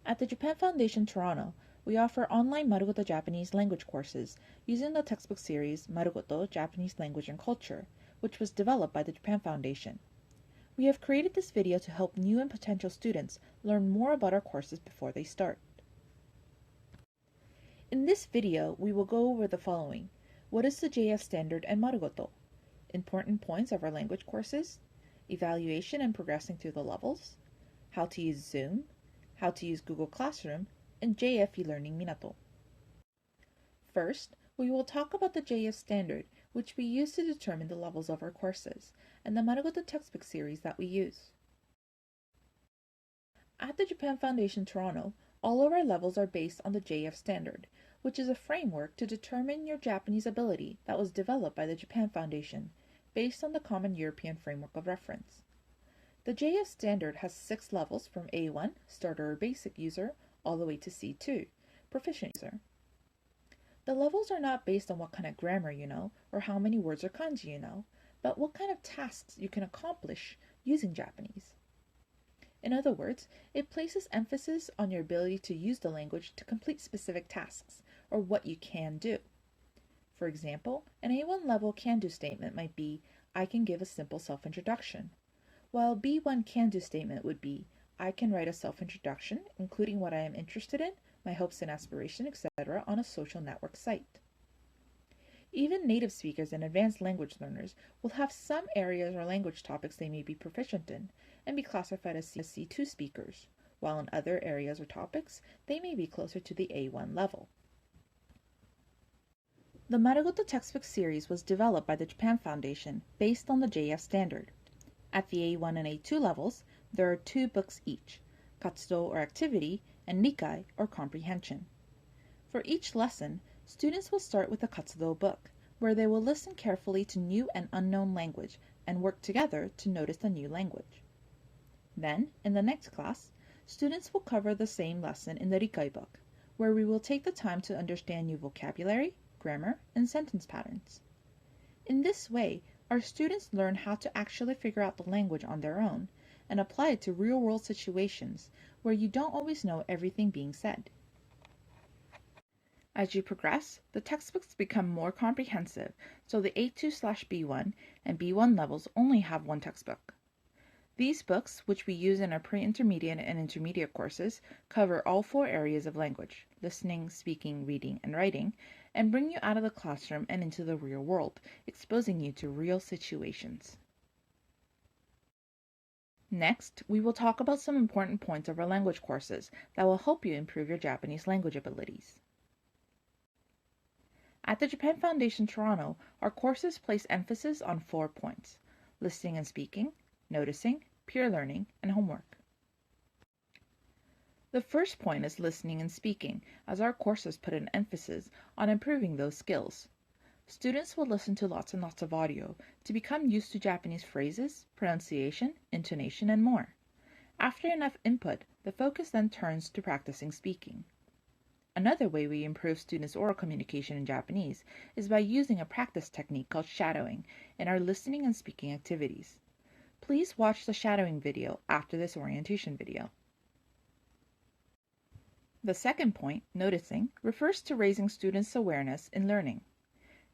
At the Japan Foundation Toronto, we offer online Marugoto Japanese language courses using the textbook series Marugoto Japanese Language and Culture, which was developed by the Japan Foundation. We have created this video to help new and potential students learn more about our courses before they start. In this video, we will go over the following. What is the JF Standard and Marugoto? Important points of our language courses, evaluation and progressing through the levels, how to use Zoom, how to use Google Classroom, and JFT Learning Minato. First, we will talk about the JF Standard, which we use to determine the levels of our courses, and the Marugoto textbook series that we use. At the Japan Foundation Toronto, all of our levels are based on the JF Standard, which is a framework to determine your Japanese ability that was developed by the Japan Foundation, based on the Common European Framework of Reference. The JF Standard has 6 levels from A1, Starter or Basic User, all the way to C2, Proficient User. The levels are not based on what kind of grammar you know or how many words or kanji you know, but what kind of tasks you can accomplish using Japanese. In other words, it places emphasis on your ability to use the language to complete specific tasks, or what you can do. For example, an A1 level can-do statement might be, I can give a simple self-introduction, while B1 can-do statement would be, I can write a self-introduction, including what I am interested in, my hopes and aspirations, etc., on a social network site. Even native speakers and advanced language learners will have some areas or language topics they may be proficient in and be classified as C2 speakers, while in other areas or topics, they may be closer to the A1 level. The Marugoto textbook series was developed by the Japan Foundation based on the JF Standard. At the A1 and A2 levels, there are 2 books each, Katsudo or Activity and Nikai or Comprehension. For each lesson, students will start with a Katsudo book, where they will listen carefully to new and unknown language and work together to notice the new language. Then, in the next class, students will cover the same lesson in the Rikai book, where we will take the time to understand new vocabulary, grammar, and sentence patterns. In this way, our students learn how to actually figure out the language on their own and apply it to real-world situations where you don't always know everything being said. As you progress, the textbooks become more comprehensive, so the A2/B1 and B1 levels only have 1 textbook. These books, which we use in our pre-intermediate and intermediate courses, cover all 4 areas of language, listening, speaking, reading, and writing, and bring you out of the classroom and into the real world, exposing you to real situations. Next, we will talk about some important points of our language courses that will help you improve your Japanese language abilities. At the Japan Foundation Toronto, our courses place emphasis on 4 points: listening and speaking, noticing, peer learning, and homework. The first point is listening and speaking, as our courses put an emphasis on improving those skills. Students will listen to lots and lots of audio to become used to Japanese phrases, pronunciation, intonation, and more. After enough input, the focus then turns to practicing speaking. Another way we improve students' oral communication in Japanese is by using a practice technique called shadowing in our listening and speaking activities. Please watch the shadowing video after this orientation video. The second point, noticing, refers to raising students' awareness in learning.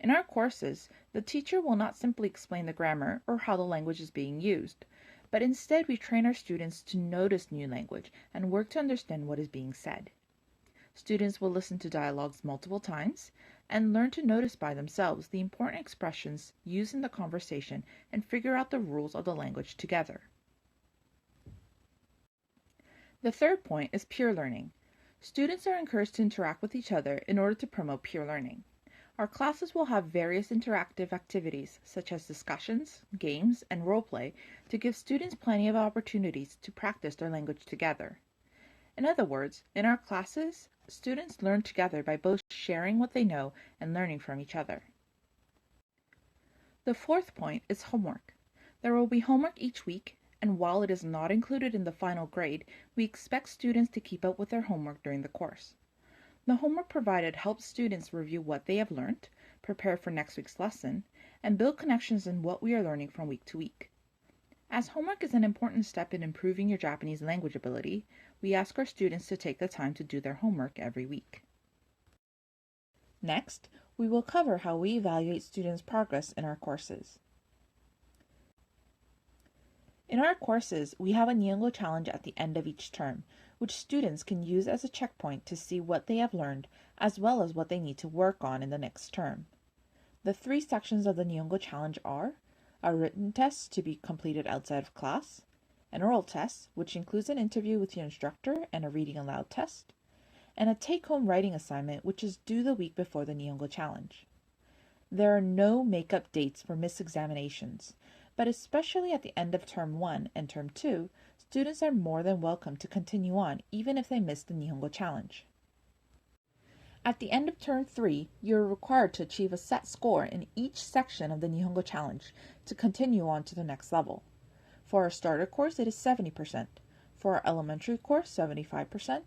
In our courses, the teacher will not simply explain the grammar or how the language is being used, but instead we train our students to notice new language and work to understand what is being said. Students will listen to dialogues multiple times and learn to notice by themselves the important expressions used in the conversation and figure out the rules of the language together. The third point is peer learning. Students are encouraged to interact with each other in order to promote peer learning. Our classes will have various interactive activities such as discussions, games, and role-play to give students plenty of opportunities to practice their language together. In other words, in our classes, students learn together by both sharing what they know and learning from each other. The fourth point is homework. There will be homework each week, and while it is not included in the final grade, we expect students to keep up with their homework during the course. The homework provided helps students review what they have learned, prepare for next week's lesson, and build connections in what we are learning from week to week. As homework is an important step in improving your Japanese language ability, We ask our students to take the time to do their homework every week. Next, we will cover how we evaluate students' progress in our courses. In our courses, we have a NINGO challenge at the end of each term, which students can use as a checkpoint to see what they have learned, as well as what they need to work on in the next term. The 3 sections of the NINGO challenge are a written test to be completed outside of class, an oral test, which includes an interview with your instructor and a reading aloud test, and a take-home writing assignment, which is due the week before the NINGO challenge. There are no make-up dates for missed examinations, but especially at the end of Term 1 and Term 2, students are more than welcome to continue on even if they missed the Nihongo challenge. At the end of Term 3, you are required to achieve a set score in each section of the Nihongo challenge to continue on to the next level. For our starter course, it is 70%, for our elementary course, 75%,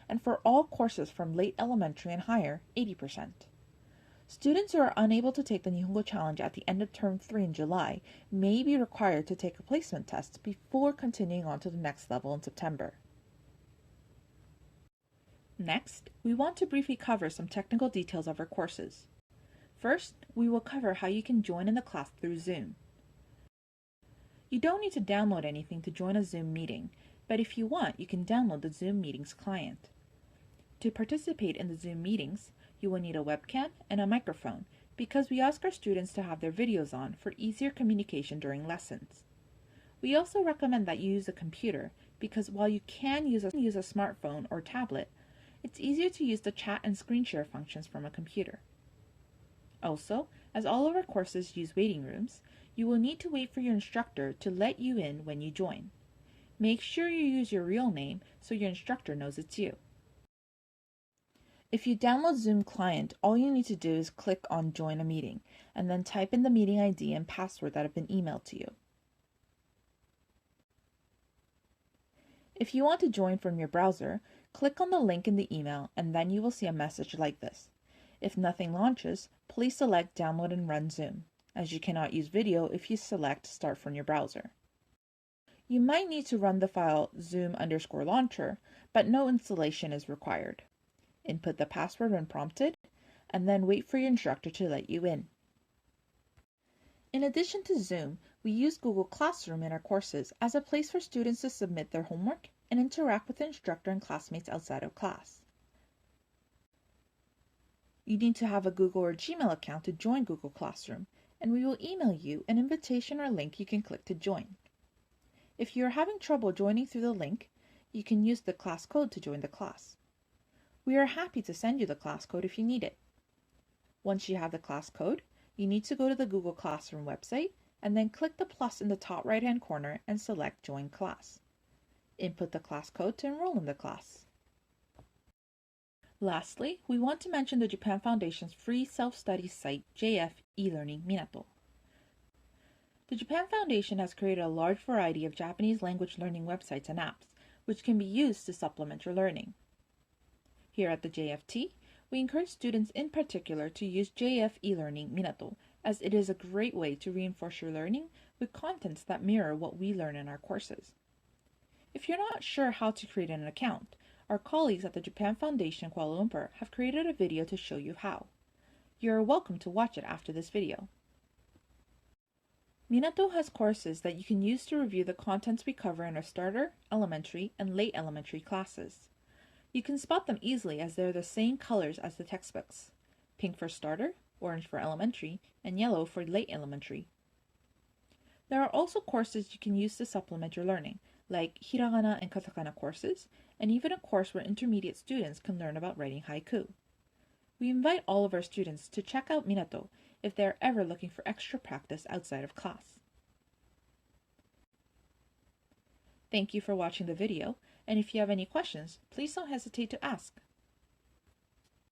and for all courses from late elementary and higher, 80%. Students who are unable to take the Nihongo challenge at the end of Term 3 in July may be required to take a placement test before continuing on to the next level in September. Next, we want to briefly cover some technical details of our courses. First, we will cover how you can join in the class through Zoom. You don't need to download anything to join a Zoom meeting, but if you want, you can download the Zoom Meetings client. To participate in the Zoom meetings, you will need a webcam and a microphone because we ask our students to have their videos on for easier communication during lessons. We also recommend that you use a computer because while you can use a smartphone or tablet, it's easier to use the chat and screen share functions from a computer. Also, as all of our courses use waiting rooms, you will need to wait for your instructor to let you in when you join. Make sure you use your real name so your instructor knows it's you. If you download Zoom client, all you need to do is click on Join a Meeting and then type in the meeting ID and password that have been emailed to you. If you want to join from your browser, click on the link in the email and then you will see a message like this. If nothing launches, please select Download and Run Zoom, as you cannot use video if you select Start from your browser. You might need to run the file zoom_launcher, but no installation is required. Input the password when prompted, and then wait for your instructor to let you in. In addition to Zoom, we use Google Classroom in our courses as a place for students to submit their homework and interact with the instructor and classmates outside of class. You need to have a Google or Gmail account to join Google Classroom, and we will email you an invitation or link you can click to join. If you are having trouble joining through the link, you can use the class code to join the class. We are happy to send you the class code if you need it. Once you have the class code, you need to go to the Google Classroom website and then click the plus in the top right-hand corner and select Join Class. Input the class code to enroll in the class. Lastly, we want to mention the Japan Foundation's free self-study site, JF e-learning Minato. The Japan Foundation has created a large variety of Japanese language learning websites and apps, which can be used to supplement your learning. Here at the JFT, we encourage students in particular to use JF e-learning Minato, as it is a great way to reinforce your learning with contents that mirror what we learn in our courses. If you're not sure how to create an account, our colleagues at the Japan Foundation Kuala Lumpur have created a video to show you how. You are welcome to watch it after this video. Minato has courses that you can use to review the contents we cover in our starter, elementary, and late elementary classes. You can spot them easily as they're the same colors as the textbooks: pink for starter, orange for elementary, and yellow for late elementary. There are also courses you can use to supplement your learning, like hiragana and katakana courses, and even a course where intermediate students can learn about writing haiku. We invite all of our students to check out Minato if they are ever looking for extra practice outside of class. Thank you for watching the video, and if you have any questions, please don't hesitate to ask.